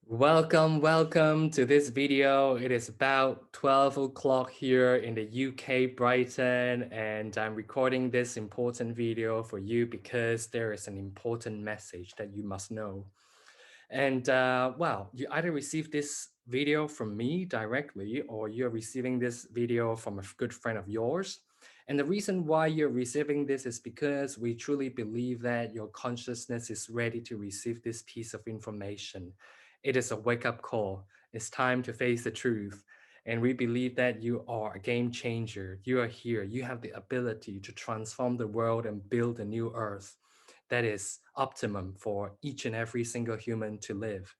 Welcome to this video. It is about 12 o'clock here in the UK, Brighton, and I'm recording this important video for you because there is an important message that you must know. And well, you either receive this video from me directly or you're receiving this video from a good friend of yours. And the reason why you're receiving this is because we truly believe that your consciousness is ready to receive this piece of information. It is a wake-up call. It's time to face the truth. And we believe that you are a game changer. You are here. You have the ability to transform the world and build a new earth that is optimum for each and every single human to live.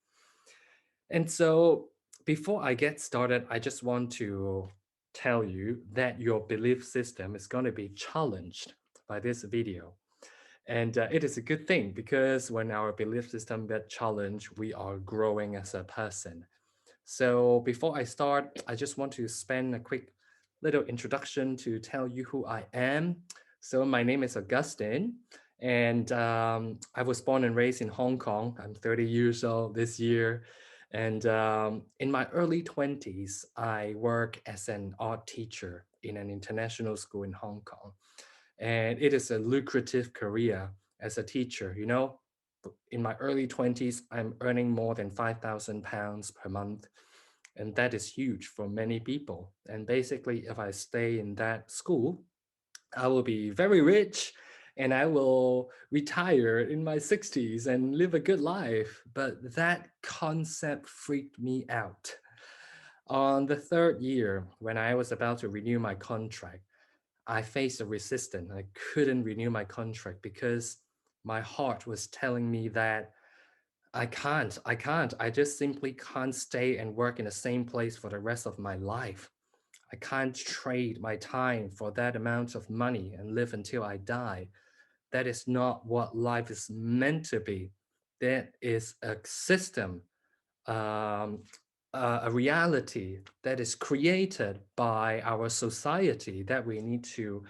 And so before I get started, I just want to tell you that your belief system is going to be challenged by this video. And it is a good thing because when our belief system get challenged, we are growing as a person. So before I start, I just want to spend a quick little introduction to tell you who I am. So my name is Augustine, and I was born and raised in Hong Kong. I'm 30 years old this year. And in my early 20s, I work as an art teacher in an international school in Hong Kong. And it is a lucrative career as a teacher. In my early 20s, I'm earning more than £5,000 per month. And that is huge for many people. And basically, if I stay in that school, I will be very rich and I will retire in my 60s and live a good life. But that concept freaked me out. On the third year, when I was about to renew my contract, I faced a resistance. I couldn't renew my contract because my heart was telling me that I just simply can't stay and work in the same place for the rest of my life. I can't trade my time for that amount of money and live until I die. That is not what life is meant to be. That is a system, um, a reality that is created by our society that we need to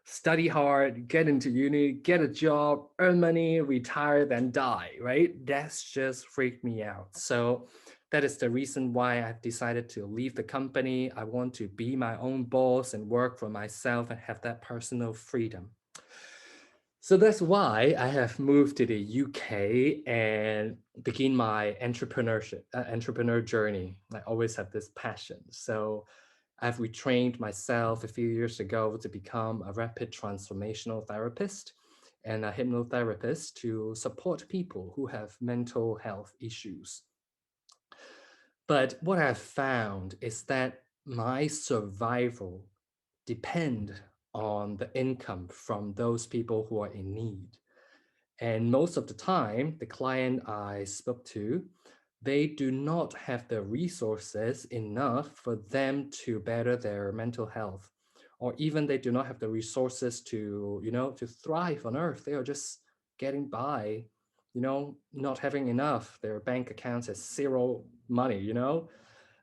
study hard, get into uni, get a job, earn money, retire, then die, right? That's just freaked me out. So that is the reason why I've decided to leave the company. I want to be my own boss and work for myself and have that personal freedom. So that's why I have moved to the UK and begin my entrepreneur journey. I always have this passion. So I've retrained myself a few years ago to become a rapid transformational therapist and a hypnotherapist to support people who have mental health issues. But what I've found is that my survival depend on the income from those people who are in need. And most of the time, the client I spoke to, they do not have the resources enough for them to better their mental health, or even they do not have the resources to thrive on earth. They are just getting by, not having enough. Their bank accounts has zero money,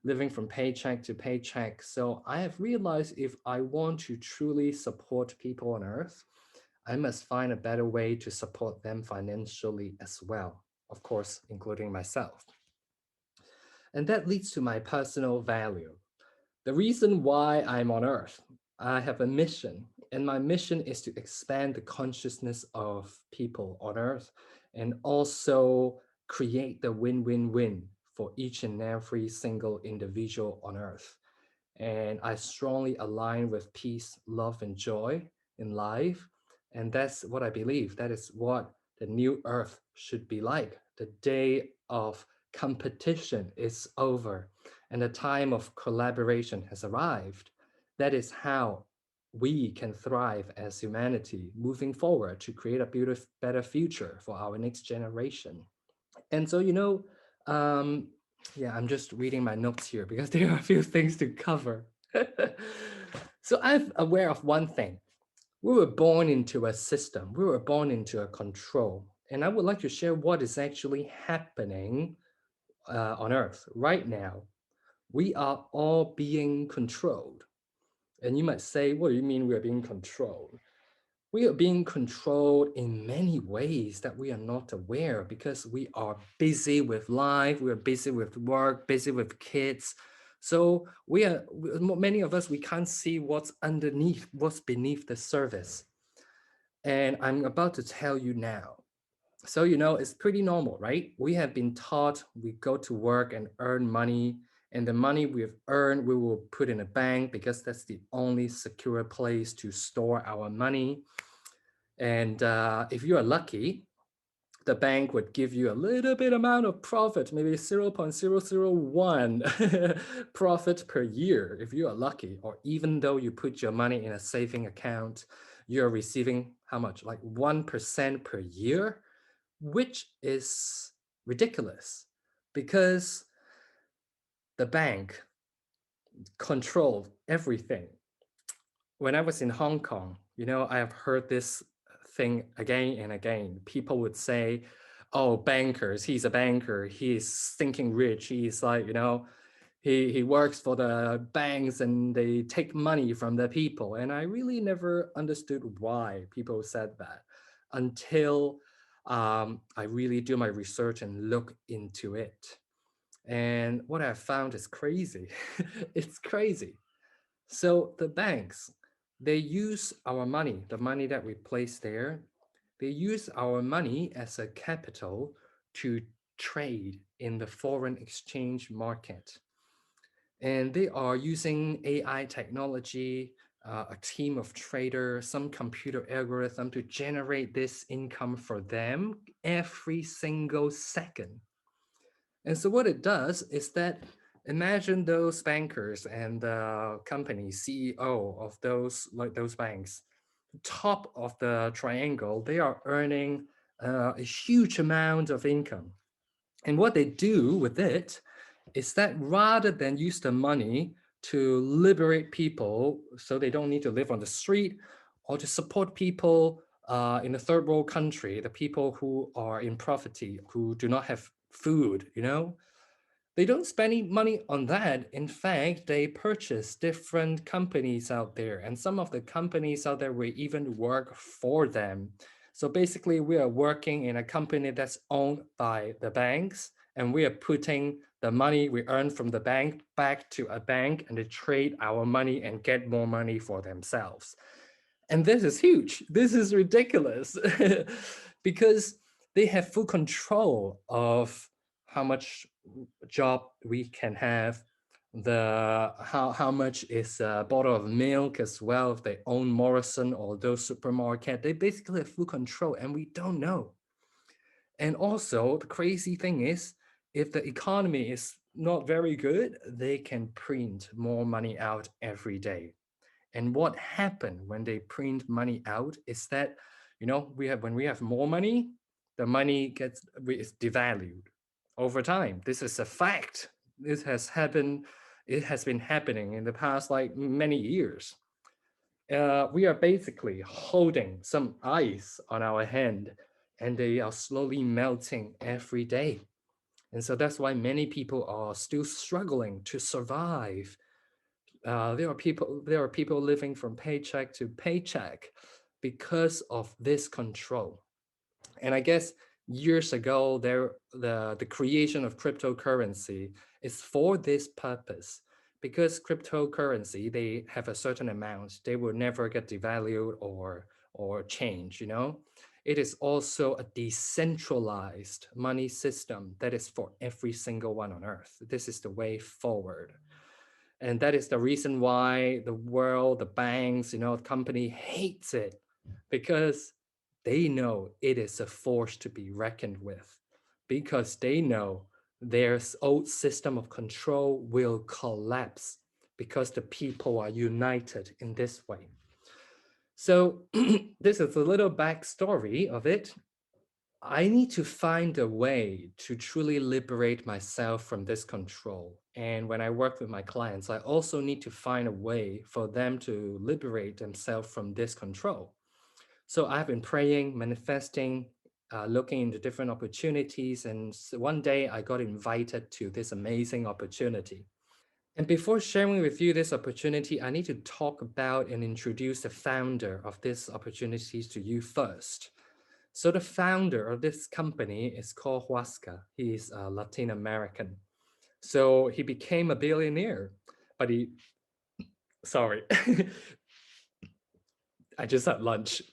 living from paycheck to paycheck. So I have realized if I want to truly support people on earth, I must find a better way to support them financially as well, of course, including myself. And that leads to my personal value. The reason why I'm on Earth, I have a mission, and my mission is to expand the consciousness of people on Earth and also create the win-win-win for each and every single individual on Earth. And I strongly align with peace, love, and joy in life. And that's what I believe. That is what the new earth should be like. The day of competition is over and the time of collaboration has arrived. That is how we can thrive as humanity moving forward to create a beautiful, better future for our next generation. And so, um, yeah, I'm just reading my notes here because there are a few things to cover. So I'm aware of one thing. We were born into a system. We were born into a control. And I would like to share what is actually happening on Earth right now. We are all being controlled. And you might say, what do you mean we're being controlled? We are being controlled in many ways that we are not aware because we are busy with life, we are busy with work, busy with kids. So many of us, we can't see what's underneath, what's beneath the surface. And I'm about to tell you now. So, it's pretty normal, right? We have been taught we go to work and earn money, and the money we've earned, we will put in a bank because that's the only secure place to store our money. And if you are lucky, the bank would give you a little bit amount of profit, maybe 0.001 profit per year if you are lucky. Or even though you put your money in a saving account, you're receiving how much? Like 1% per year, which is ridiculous because the bank controlled everything. When I was in Hong Kong, I have heard this thing again and again. People would say, "Oh, bankers, he's a banker. He's thinking rich. He's like, he works for the banks and they take money from the people." And I really never understood why people said that until I really do my research and look into it. And what I found is crazy. It's crazy. So the banks, they use our money, the money that we place there, they use our money as a capital to trade in the foreign exchange market. And they are using AI technology, a team of traders, some computer algorithm to generate this income for them every single second. And so what it does is that imagine those bankers and the company CEO of those banks, top of the triangle, they are earning a huge amount of income. And what they do with it is that rather than use the money to liberate people so they don't need to live on the street or to support people in a third world country, the people who are in poverty, who do not have food, they don't spend any money on that. In fact, they purchase different companies out there, and some of the companies out there will even work for them. So basically, we are working in a company that's owned by the banks, and we are putting the money we earn from the bank back to a bank, and they trade our money and get more money for themselves. And this is huge. This is ridiculous because they have full control of how much job we can have, the how much is a bottle of milk as well. If they own Morrison or those supermarket, they basically have full control, and we don't know. And also, the crazy thing is, if the economy is not very good, they can print more money out every day. And what happened when they print money out is that, when we have more money, the money is devalued over time. This is a fact. This has happened. It has been happening in the past like many years. We are basically holding some ice on our hand, and they are slowly melting every day. And so that's why many people are still struggling to survive. There are people living from paycheck to paycheck because of this control. And I guess years ago, the creation of cryptocurrency is for this purpose. Because cryptocurrency, they have a certain amount, they will never get devalued or change. It is also a decentralized money system that is for every single one on earth. This is the way forward. And that is the reason why the world, the banks, the company hates it, because they know it is a force to be reckoned with, because they know their old system of control will collapse because the people are united in this way. So this is a little backstory of it. I need to find a way to truly liberate myself from this control. And when I work with my clients, I also need to find a way for them to liberate themselves from this control. So I've been praying, manifesting, looking into different opportunities. And one day I got invited to this amazing opportunity. And before sharing with you this opportunity, I need to talk about and introduce the founder of this opportunity to you first. So the founder of this company is called Huasca. He's a Latin American. So he became a billionaire, but sorry, I just had lunch.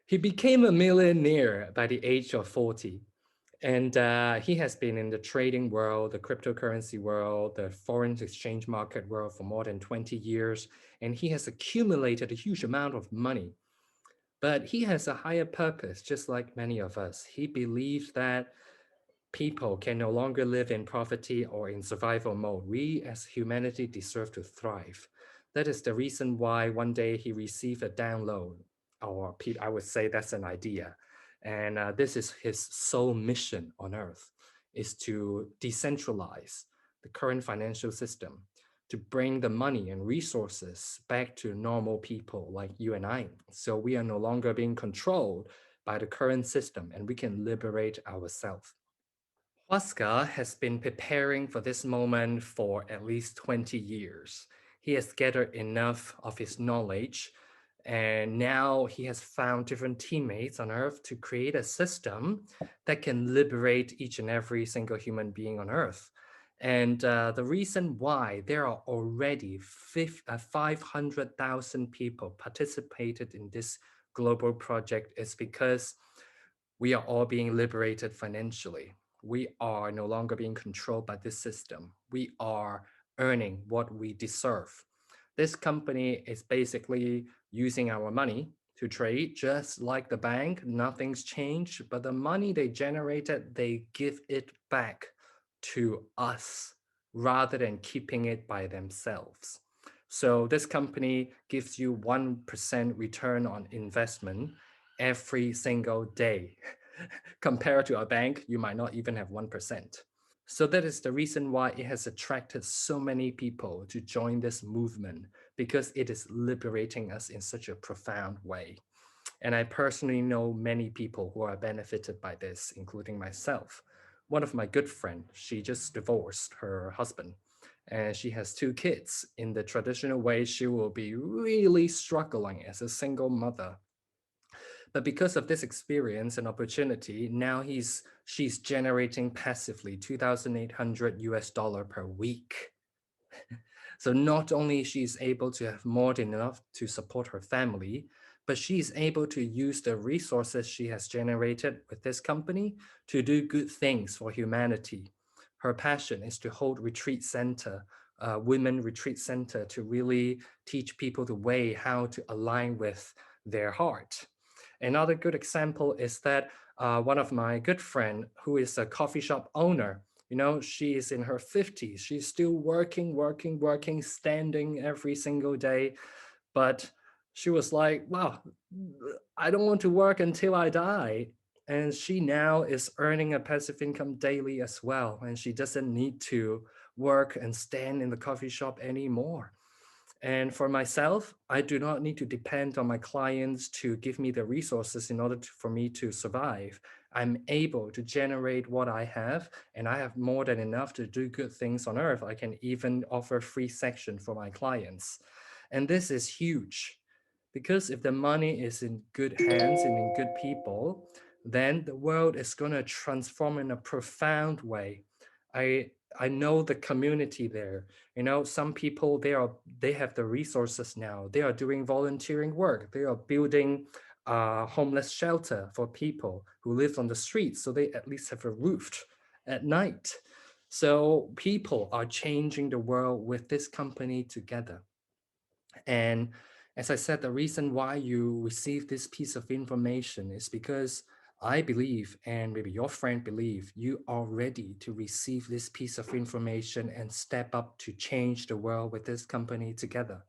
He became a millionaire by the age of 40. And he has been in the trading world, the cryptocurrency world, the foreign exchange market world for more than 20 years. And he has accumulated a huge amount of money. But he has a higher purpose, just like many of us. He believes that people can no longer live in poverty or in survival mode. We as humanity deserve to thrive. That is the reason why one day he received a download, or I would say that's an idea. And this is his sole mission on earth, is to decentralize the current financial system, to bring the money and resources back to normal people like you and I. So we are no longer being controlled by the current system and we can liberate ourselves. Huasca has been preparing for this moment for at least 20 years. He has gathered enough of his knowledge, and now he has found different teammates on Earth to create a system that can liberate each and every single human being on Earth. And the reason why there are already 500,000 people participated in this global project is because we are all being liberated financially. We are no longer being controlled by this system. We are earning what we deserve. This company is basically using our money to trade, just like the bank. Nothing's changed, but the money they generated, they give it back to us rather than keeping it by themselves. So this company gives you 1% return on investment every single day. Compared to a bank, you might not even have 1%. So that is the reason why it has attracted so many people to join this movement, because it is liberating us in such a profound way. And I personally know many people who are benefited by this, including myself. One of my good friends, she just divorced her husband and she has two kids. In the traditional way, she will be really struggling as a single mother, but because of this experience and opportunity, now she's generating passively 2,800 US dollar per week. So not only she's able to have more than enough to support her family, but she's able to use the resources she has generated with this company to do good things for humanity. Her passion is to hold retreat center, women retreat center, to really teach people the way how to align with their heart. Another good example is that one of my good friend, who is a coffee shop owner, she is in her 50s. She's still working, working, working, standing every single day. But she was like, wow, I don't want to work until I die. And she now is earning a passive income daily as well. And she doesn't need to work and stand in the coffee shop anymore. And for myself, I do not need to depend on my clients to give me the resources in order for me to survive. I'm able to generate what I have, and I have more than enough to do good things on earth. I can even offer free section for my clients. And this is huge, because if the money is in good hands and in good people, then the world is going to transform in a profound way. I I know the community there. Some people, they have the resources now. They are doing volunteering work. They are building a homeless shelter for people who live on the streets, so they at least have a roof at night. So people are changing the world with this company together. And as I said, the reason why you receive this piece of information is because I believe, and maybe your friend believe, you are ready to receive this piece of information and step up to change the world with this company together.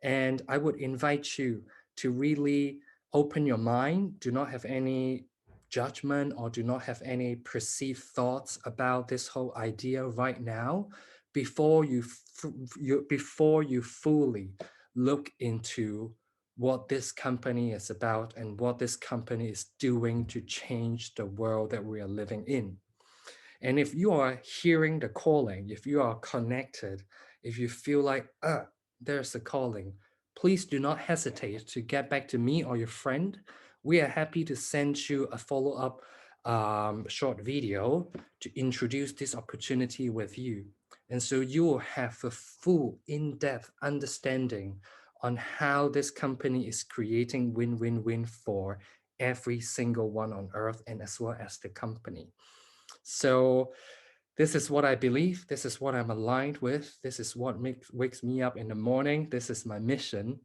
And I would invite you to really open your mind, do not have any judgment or do not have any perceived thoughts about this whole idea right now before before you fully look into what this company is about and what this company is doing to change the world that we are living in. And if you are hearing the calling, if you are connected If you feel like, there's a calling, please do not hesitate to get back to me or your friend. We are happy to send you a follow-up short video to introduce this opportunity with you. And so you will have a full in-depth understanding on how this company is creating win-win-win for every single one on earth and as well as the company. So this is what I believe. This is what I'm aligned with. This is what wakes me up in the morning. This is my mission.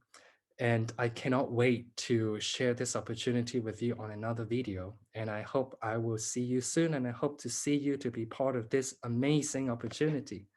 And I cannot wait to share this opportunity with you on another video. And I hope I will see you soon. And I hope to see you to be part of this amazing opportunity.